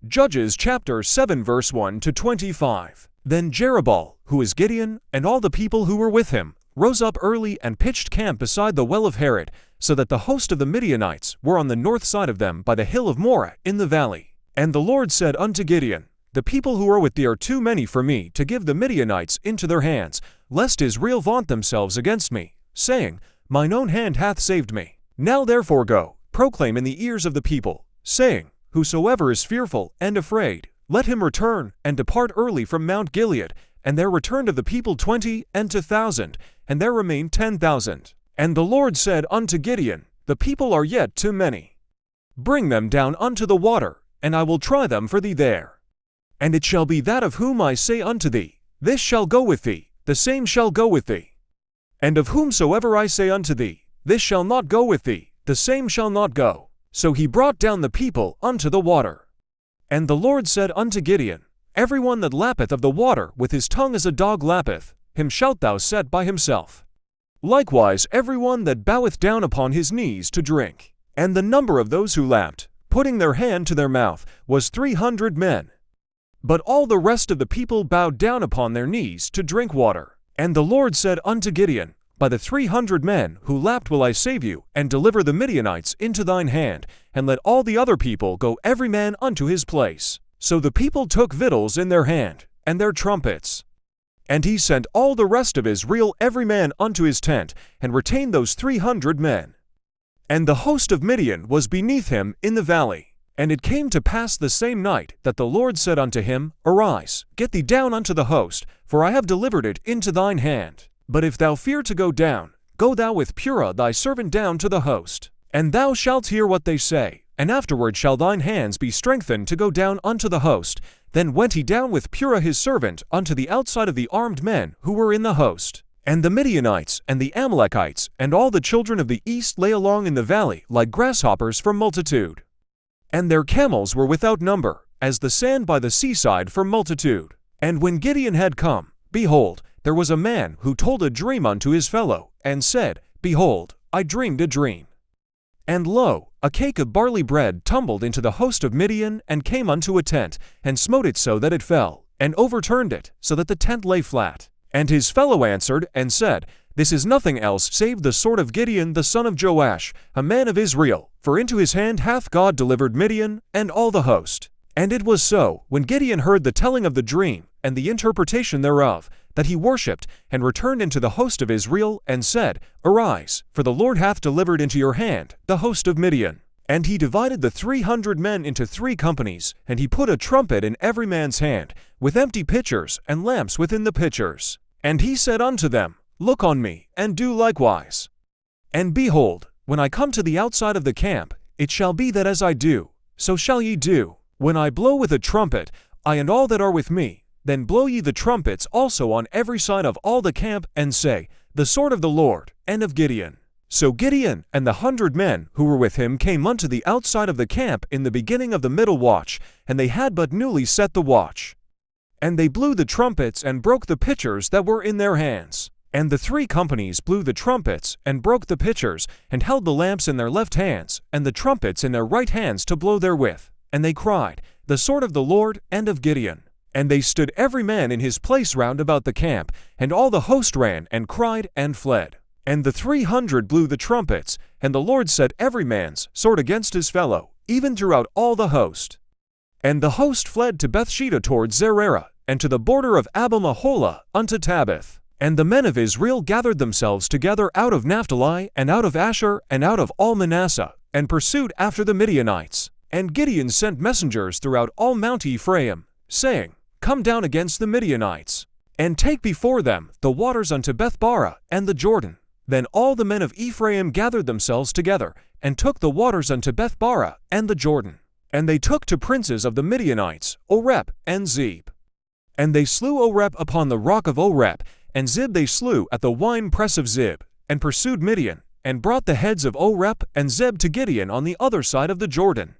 Judges chapter 7 verse 1 to 25. Then Jerubbaal, who is Gideon, and all the people who were with him, rose up early and pitched camp beside the well of Harod, so that the host of the Midianites were on the north side of them by the hill of Moreh in the valley. And the Lord said unto Gideon, The people who are with thee are too many for me to give the Midianites into their hands, lest Israel vaunt themselves against me, saying, Mine own hand hath saved me. Now therefore go, proclaim in the ears of the people, saying, Whosoever is fearful and afraid, let him return and depart early from Mount Gilead. And there returned of the people 20 and 2,000, and there remained 10,000. And the Lord said unto Gideon, The people are yet too many. Bring them down unto the water, and I will try them for thee there. And it shall be that of whom I say unto thee, This shall go with thee, the same shall go with thee. And of whomsoever I say unto thee, This shall not go with thee, the same shall not go. So he brought down the people unto the water. And the Lord said unto Gideon, Every one that lappeth of the water with his tongue as a dog lappeth, him shalt thou set by himself. Likewise every one that boweth down upon his knees to drink. And the number of those who lapped, putting their hand to their mouth, was 300 men. But all the rest of the people bowed down upon their knees to drink water. And the Lord said unto Gideon, By the 300 men who lapped will I save you, and deliver the Midianites into thine hand, and let all the other people go every man unto his place. So the people took victuals in their hand, and their trumpets. And he sent all the rest of Israel every man unto his tent, and retained those 300 men. And the host of Midian was beneath him in the valley. And it came to pass the same night that the Lord said unto him, Arise, get thee down unto the host, for I have delivered it into thine hand. But if thou fear to go down, go thou with Purah thy servant down to the host. And thou shalt hear what they say, and afterward shall thine hands be strengthened to go down unto the host. Then went he down with Purah his servant unto the outside of the armed men who were in the host. And the Midianites and the Amalekites and all the children of the east lay along in the valley like grasshoppers from multitude. And their camels were without number, as the sand by the seaside from multitude. And when Gideon had come, behold, there was a man who told a dream unto his fellow, and said, Behold, I dreamed a dream. And lo, a cake of barley bread tumbled into the host of Midian, and came unto a tent, and smote it so that it fell, and overturned it, so that the tent lay flat. And his fellow answered, and said, This is nothing else save the sword of Gideon the son of Joash, a man of Israel, for into his hand hath God delivered Midian, and all the host. And it was so, when Gideon heard the telling of the dream, and the interpretation thereof, that he worshipped, and returned into the host of Israel, and said, Arise, for the Lord hath delivered into your hand the host of Midian. And he divided the 300 men into 3 companies, and he put a trumpet in every man's hand, with empty pitchers and lamps within the pitchers. And he said unto them, Look on me, and do likewise. And behold, when I come to the outside of the camp, it shall be that as I do, so shall ye do. When I blow with a trumpet, I and all that are with me, then blow ye the trumpets also on every side of all the camp, and say, The sword of the Lord, and of Gideon. So Gideon and the 100 men who were with him came unto the outside of the camp in the beginning of the middle watch, and they had but newly set the watch. And they blew the trumpets and broke the pitchers that were in their hands. And the 3 companies blew the trumpets and broke the pitchers, and held the lamps in their left hands, and the trumpets in their right hands to blow therewith. And they cried, The sword of the Lord, and of Gideon. And they stood every man in his place round about the camp, and all the host ran and cried and fled. And the 300 blew the trumpets, and the Lord set every man's sword against his fellow, even throughout all the host. And the host fled to Bethsheba toward Zererah, and to the border of Abel-Meholah unto Tabbath. And the men of Israel gathered themselves together out of Naphtali, and out of Asher, and out of all Manasseh, and pursued after the Midianites. And Gideon sent messengers throughout all Mount Ephraim, saying, Come down against the Midianites, and take before them the waters unto Bethbara and the Jordan. Then all the men of Ephraim gathered themselves together, and took the waters unto Bethbara and the Jordan. And they took to princes of the Midianites, Oreb and Zeb. And they slew Oreb upon the rock of Oreb, and Zeb they slew at the winepress of Zeb, and pursued Midian, and brought the heads of Oreb and Zeb to Gideon on the other side of the Jordan.